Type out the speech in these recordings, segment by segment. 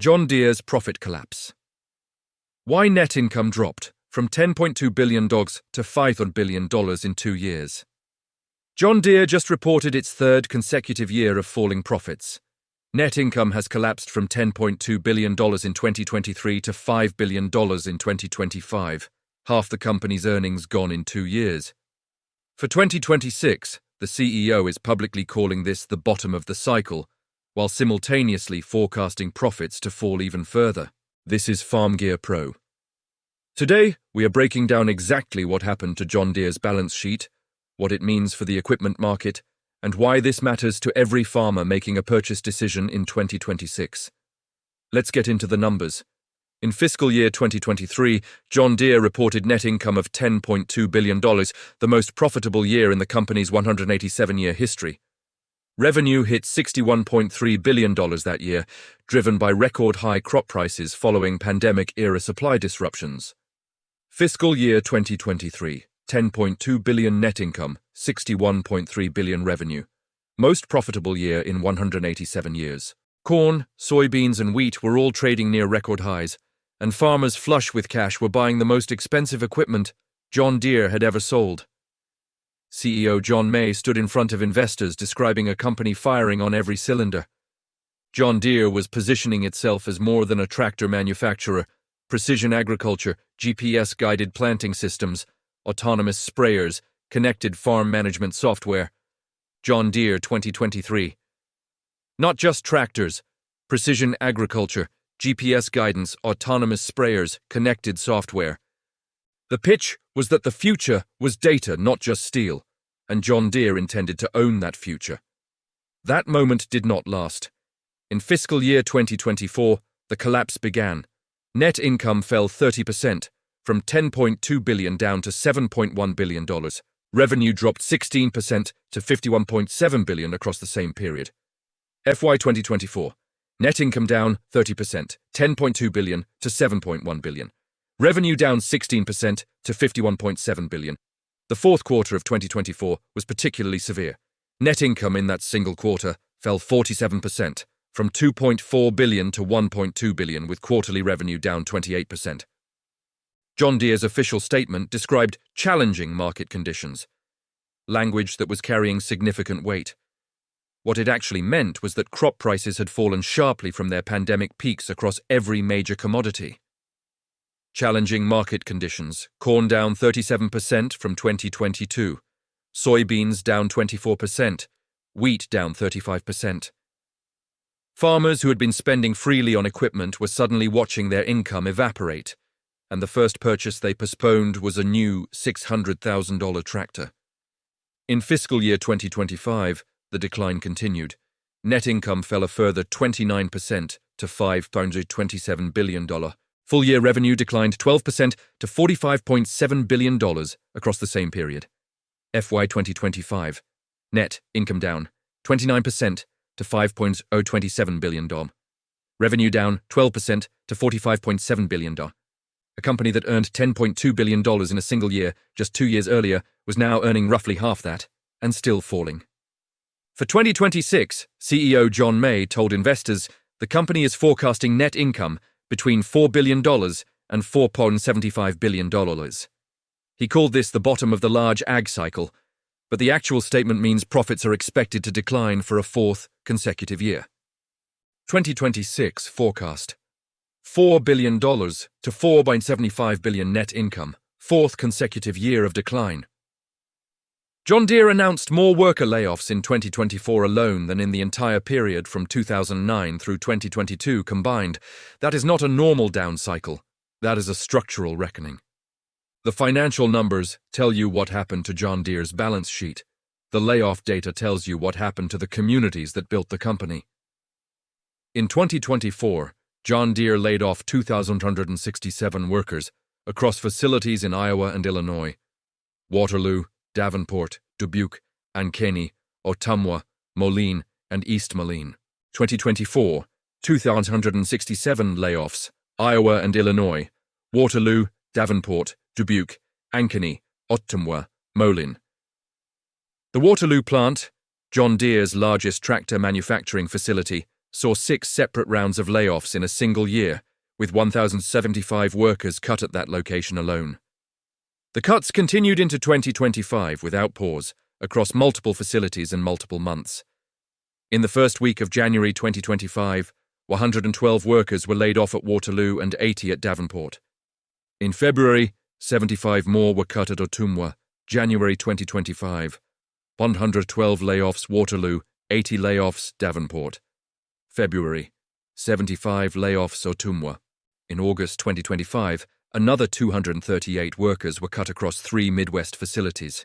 John Deere's profit collapse. Why net income dropped from $10.2 billion to $5 billion in 2 years. John Deere just reported its third consecutive year of falling profits. Net income has collapsed from $10.2 billion in 2023 to $5 billion in 2025, half the company's earnings gone in 2 years. For 2026, the CEO is publicly calling this the bottom of the cycle, while simultaneously forecasting profits to fall even further. This is Farm Gear Pro. Today, we are breaking down exactly what happened to John Deere's balance sheet, what it means for the equipment market, and why this matters to every farmer making a purchase decision in 2026. Let's get into the numbers. In fiscal year 2023, John Deere reported net income of $10.2 billion, the most profitable year in the company's 187-year history. Revenue hit $61.3 billion that year, driven by record-high crop prices following pandemic-era supply disruptions. Fiscal year 2023, $10.2 billion net income, $61.3 billion revenue. Most profitable year in 187 years. Corn, soybeans, and wheat were all trading near record highs, and farmers flush with cash were buying the most expensive equipment John Deere had ever sold. CEO John May stood in front of investors describing a company firing on every cylinder. John Deere was positioning itself as more than a tractor manufacturer: precision agriculture, GPS-guided planting systems, autonomous sprayers, connected farm management software. John Deere 2023. Not just tractors, precision agriculture, GPS guidance, autonomous sprayers, connected software. The pitch was that the future was data, not just steel, and John Deere intended to own that future. That moment did not last. In fiscal year 2024, the collapse began. Net income fell 30%, from $10.2 billion down to $7.1 billion. Revenue dropped 16% to $51.7 billion across the same period. FY 2024. Net income down 30%, $10.2 billion to $7.1 billion. Revenue down 16% to $51.7 billion. The fourth quarter of 2024 was particularly severe. Net income in that single quarter fell 47%, from $2.4 billion to $1.2 billion, with quarterly revenue down 28%. John Deere's official statement described challenging market conditions, language that was carrying significant weight. What it actually meant was that crop prices had fallen sharply from their pandemic peaks across every major commodity. Challenging market conditions: corn down 37% from 2022, soybeans down 24%, wheat down 35%. Farmers who had been spending freely on equipment were suddenly watching their income evaporate, and the first purchase they postponed was a new $600,000 tractor. In fiscal year 2025, the decline continued. Net income fell a further 29% to $527 billion. Full-year revenue declined 12% to $45.7 billion across the same period. FY 2025. Net income down 29% to $5.027 billion. Revenue down 12% to $45.7 billion. A company that earned $10.2 billion in a single year just 2 years earlier was now earning roughly half that, and still falling. For 2026, CEO John May told investors the company is forecasting net income between $4 billion and $4.75 billion. He called this the bottom of the large ag cycle, but the actual statement means profits are expected to decline for a fourth consecutive year. 2026 forecast: $4 billion to $4.75 billion net income, fourth consecutive year of decline. John Deere announced more worker layoffs in 2024 alone than in the entire period from 2009 through 2022 combined. That is not a normal down cycle. That is a structural reckoning. The financial numbers tell you what happened to John Deere's balance sheet. The layoff data tells you what happened to the communities that built the company. In 2024, John Deere laid off 2,167 workers across facilities in Iowa and Illinois, Waterloo, Davenport, Dubuque, Ankeny, Ottumwa, Moline, and East Moline. 2024, 2,167 layoffs, Iowa and Illinois, Waterloo, Davenport, Dubuque, Ankeny, Ottumwa, Moline. The Waterloo plant, John Deere's largest tractor manufacturing facility, saw 6 separate rounds of layoffs in a single year, with 1,075 workers cut at that location alone. The cuts continued into 2025 without pause, across multiple facilities and multiple months. In the first week of January 2025, 112 workers were laid off at Waterloo and 80 at Davenport. In February, 75 more were cut at Ottumwa. January 2025, 112 layoffs Waterloo, 80 layoffs Davenport. February, 75 layoffs Ottumwa. In August 2025, another 238 workers were cut across 3 Midwest facilities.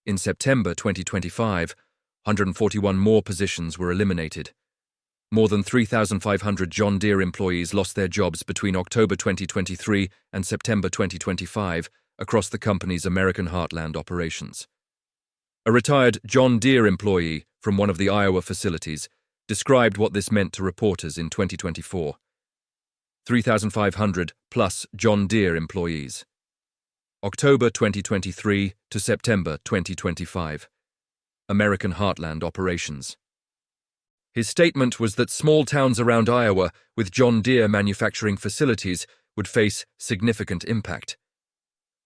In September 2025, 141 more positions were eliminated. More than 3,500 John Deere employees lost their jobs between October 2023 and September 2025 across the company's American Heartland operations. A retired John Deere employee from one of the Iowa facilities described what this meant to reporters in 2024. 3,500 plus John Deere employees. October 2023 to September 2025. American Heartland operations. His statement was that small towns around Iowa with John Deere manufacturing facilities would face significant impact.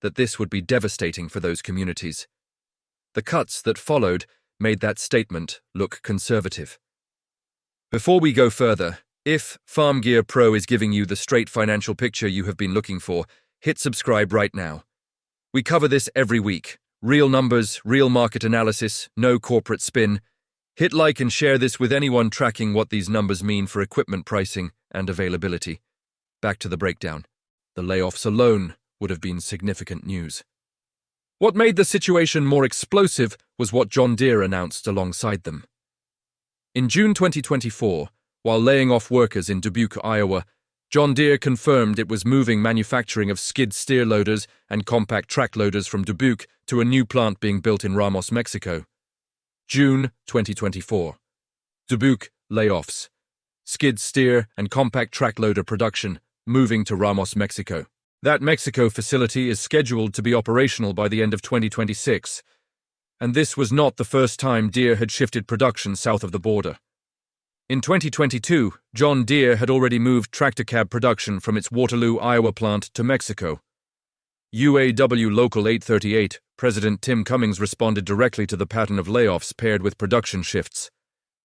That this would be devastating for those communities. The cuts that followed made that statement look conservative. Before we go further, if Farm Gear Pro is giving you the straight financial picture you have been looking for, hit subscribe right now. We cover this every week. Real numbers, real market analysis, no corporate spin. Hit like and share this with anyone tracking what these numbers mean for equipment pricing and availability. Back to the breakdown. The layoffs alone would have been significant news. What made the situation more explosive was what John Deere announced alongside them. In June 2024, while laying off workers in Dubuque, Iowa, John Deere confirmed it was moving manufacturing of skid steer loaders and compact track loaders from Dubuque to a new plant being built in Ramos, Mexico. June 2024. Dubuque layoffs. Skid steer and compact track loader production moving to Ramos, Mexico. That Mexico facility is scheduled to be operational by the end of 2026, and this was not the first time Deere had shifted production south of the border. In 2022, John Deere had already moved tractor cab production from its Waterloo, Iowa plant to Mexico. UAW Local 838, President Tim Cummings responded directly to the pattern of layoffs paired with production shifts.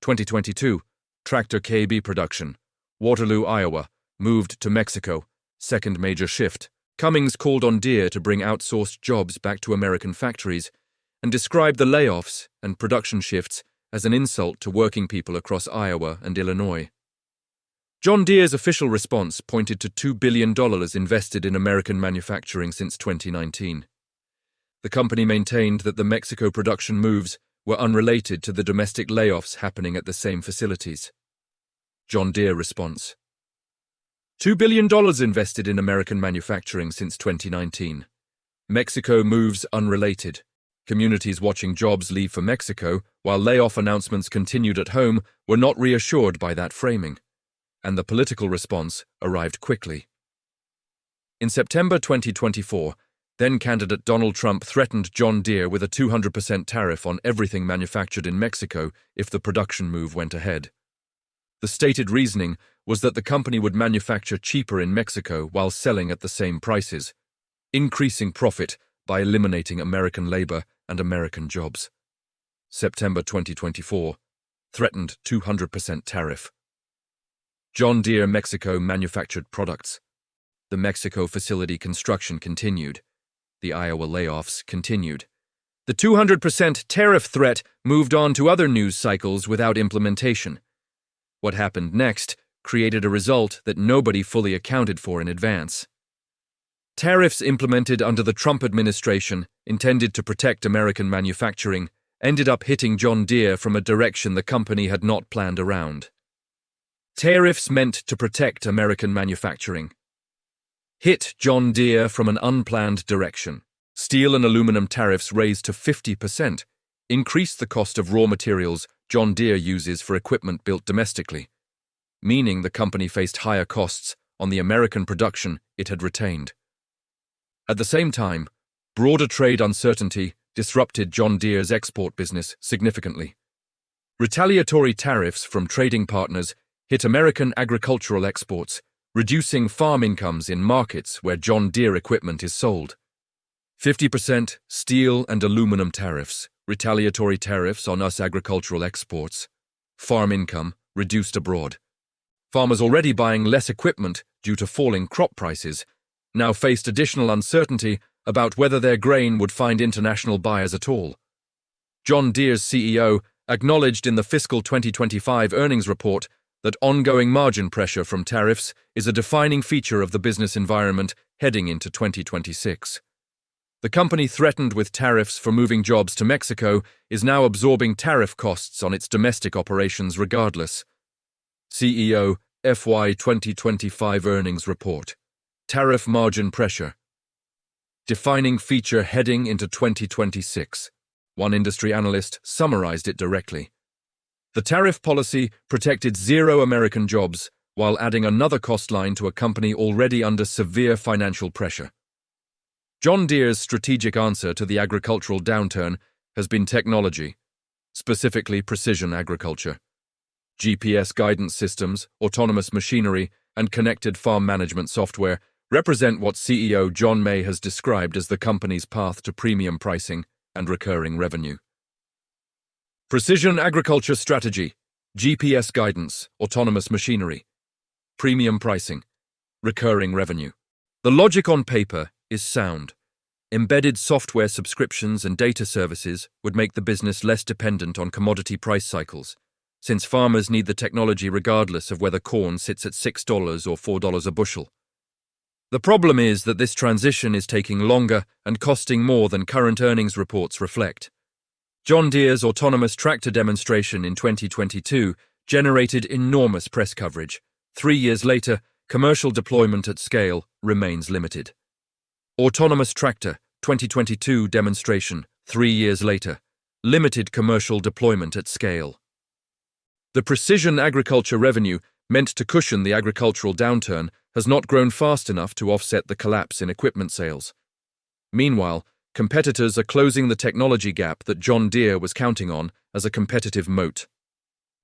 2022, tractor KB production, Waterloo, Iowa, moved to Mexico, second major shift. Cummings called on Deere to bring outsourced jobs back to American factories and described the layoffs and production shifts as an insult to working people across Iowa and Illinois. John Deere's official response pointed to $2 billion invested in American manufacturing since 2019. The company maintained that the Mexico production moves were unrelated to the domestic layoffs happening at the same facilities. John Deere response: $2 billion invested in American manufacturing since 2019. Mexico moves unrelated. Communities watching jobs leave for Mexico, while layoff announcements continued at home, were not reassured by that framing, and the political response arrived quickly. In September 2024, then-candidate Donald Trump threatened John Deere with a 200% tariff on everything manufactured in Mexico if the production move went ahead. The stated reasoning was that the company would manufacture cheaper in Mexico while selling at the same prices, increasing profit by eliminating American labor and American jobs. September 2024, threatened 200% tariff. John Deere Mexico manufactured products. The Mexico facility construction continued. The Iowa layoffs continued. The 200% tariff threat moved on to other news cycles without implementation. What happened next created a result that nobody fully accounted for in advance. Tariffs implemented under the Trump administration, intended to protect American manufacturing, ended up hitting John Deere from a direction the company had not planned around. Tariffs meant to protect American manufacturing hit John Deere from an unplanned direction. Steel and aluminum tariffs raised to 50%, increased the cost of raw materials John Deere uses for equipment built domestically, meaning the company faced higher costs on the American production it had retained. At the same time, broader trade uncertainty disrupted John Deere's export business significantly. Retaliatory tariffs from trading partners hit American agricultural exports, reducing farm incomes in markets where John Deere equipment is sold. 50% steel and aluminum tariffs, retaliatory tariffs on US agricultural exports. Farm income reduced abroad. Farmers already buying less equipment due to falling crop prices now faced additional uncertainty about whether their grain would find international buyers at all. John Deere's CEO acknowledged in the fiscal 2025 earnings report that ongoing margin pressure from tariffs is a defining feature of the business environment heading into 2026. The company threatened with tariffs for moving jobs to Mexico is now absorbing tariff costs on its domestic operations regardless. CEO, FY 2025 earnings report. Tariff margin pressure. Defining feature heading into 2026. One industry analyst summarized it directly. The tariff policy protected 0 American jobs while adding another cost line to a company already under severe financial pressure. John Deere's strategic answer to the agricultural downturn has been technology, specifically precision agriculture. GPS guidance systems, autonomous machinery, and connected farm management software represent what CEO John May has described as the company's path to premium pricing and recurring revenue. Precision agriculture strategy, GPS guidance, autonomous machinery, premium pricing, recurring revenue. The logic on paper is sound. Embedded software subscriptions and data services would make the business less dependent on commodity price cycles, since farmers need the technology regardless of whether corn sits at $6 or $4 a bushel. The problem is that this transition is taking longer and costing more than current earnings reports reflect. John Deere's autonomous tractor demonstration in 2022 generated enormous press coverage. 3 years later, commercial deployment at scale remains limited. Autonomous tractor, 2022 demonstration, 3 years later, limited commercial deployment at scale. The precision agriculture revenue meant to cushion the agricultural downturn has not grown fast enough to offset the collapse in equipment sales. Meanwhile, competitors are closing the technology gap that John Deere was counting on as a competitive moat.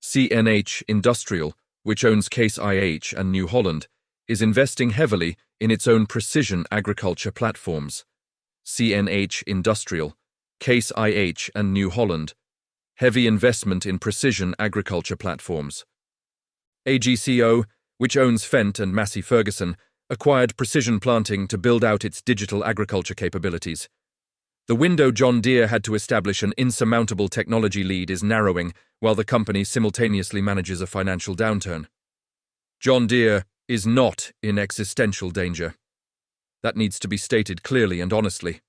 CNH Industrial, which owns Case IH and New Holland, is investing heavily in its own precision agriculture platforms. CNH Industrial, Case IH and New Holland. Heavy investment in precision agriculture platforms. AGCO, which owns Fendt and Massey Ferguson, acquired Precision Planting to build out its digital agriculture capabilities. The window John Deere had to establish an insurmountable technology lead is narrowing while the company simultaneously manages a financial downturn. John Deere is not in existential danger. That needs to be stated clearly and honestly.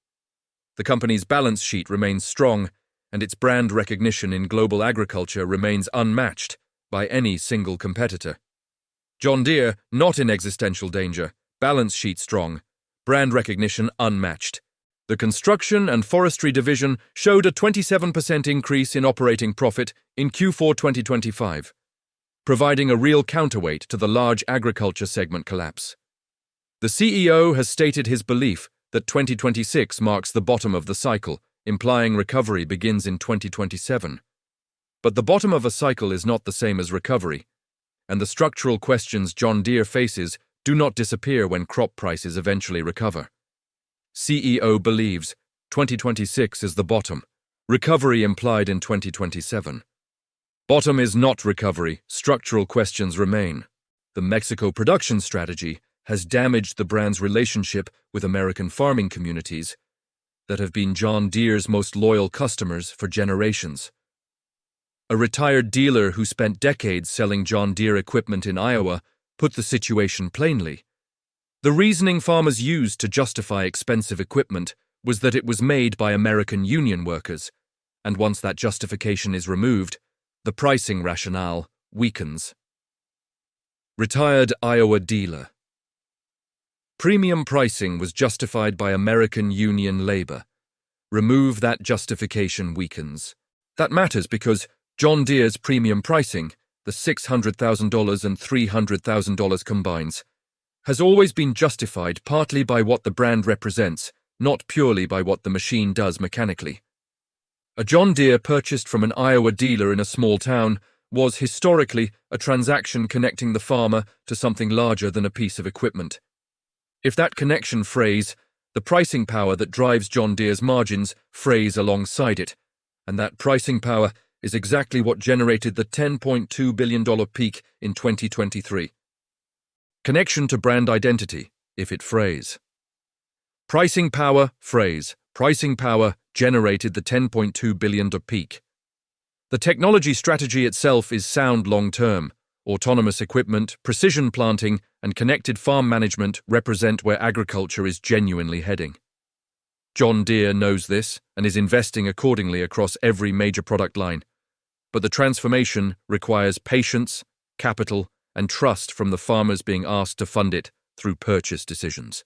The company's balance sheet remains strong, and its brand recognition in global agriculture remains unmatched by any single competitor. John Deere, not in existential danger, balance sheet strong, brand recognition unmatched. The construction and forestry division showed a 27% increase in operating profit in Q4 2025. Providing a real counterweight to the large agriculture segment collapse. The CEO has stated his belief that 2026 marks the bottom of the cycle, implying recovery begins in 2027. But the bottom of a cycle is not the same as recovery, and the structural questions John Deere faces do not disappear when crop prices eventually recover. CEO believes 2026 is the bottom, recovery implied in 2027. Bottom is not recovery, structural questions remain. The Mexico production strategy has damaged the brand's relationship with American farming communities that have been John Deere's most loyal customers for generations. A retired dealer who spent decades selling John Deere equipment in Iowa put the situation plainly. The reasoning farmers used to justify expensive equipment was that it was made by American union workers, and once that justification is removed, the pricing rationale weakens. Retired Iowa dealer. Premium pricing was justified by American union labor. Remove that justification weakens. That matters because John Deere's premium pricing, the $600,000 and $300,000 combines, has always been justified partly by what the brand represents, not purely by what the machine does mechanically. A John Deere purchased from an Iowa dealer in a small town was historically a transaction connecting the farmer to something larger than a piece of equipment. If that connection frays, the pricing power that drives John Deere's margins frays alongside it, and that pricing power is exactly what generated the $10.2 billion peak in 2023. Connection to brand identity, if it frays. Pricing power frays. Pricing power generated the $10.2 billion peak. The technology strategy itself is sound long-term. Autonomous equipment, precision planting, and connected farm management represent where agriculture is genuinely heading. John Deere knows this and is investing accordingly across every major product line. But the transformation requires patience, capital, and trust from the farmers being asked to fund it through purchase decisions.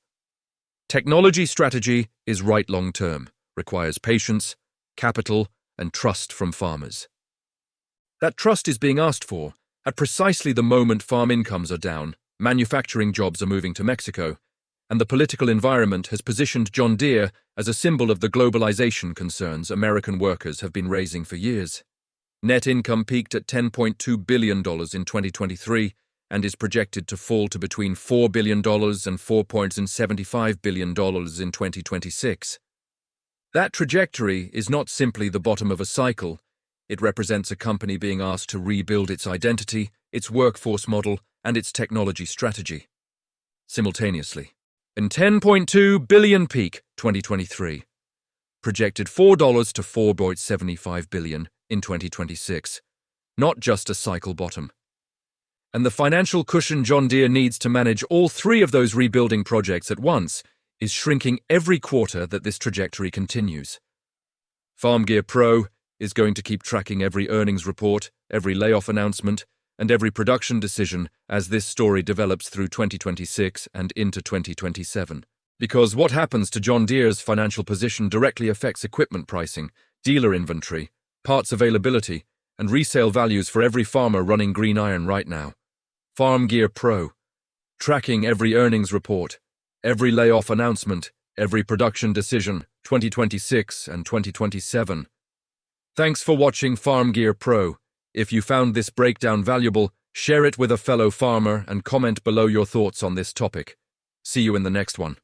Technology strategy is right long-term, requires patience, capital, and trust from farmers. That trust is being asked for at precisely the moment farm incomes are down, manufacturing jobs are moving to Mexico, and the political environment has positioned John Deere as a symbol of the globalization concerns American workers have been raising for years. Net income peaked at $10.2 billion in 2023 and is projected to fall to between $4 billion and $4.75 billion in 2026. That trajectory is not simply the bottom of a cycle. It represents a company being asked to rebuild its identity, its workforce model, and its technology strategy. Simultaneously, in $10.2 billion peak 2023, projected $4 to $4.75 billion in 2026, not just a cycle bottom. And the financial cushion John Deere needs to manage all three of those rebuilding projects at once is shrinking every quarter that this trajectory continues. FarmGear Pro is going to keep tracking every earnings report, every layoff announcement, and every production decision as this story develops through 2026 and into 2027. Because what happens to John Deere's financial position directly affects equipment pricing, dealer inventory, parts availability, and resale values for every farmer running green iron right now. FarmGear Pro, tracking every earnings report, every layoff announcement, every production decision, 2026 and 2027. Thanks for watching FarmGear Pro. If you found this breakdown valuable, share it with a fellow farmer and comment below your thoughts on this topic. See you in the next one.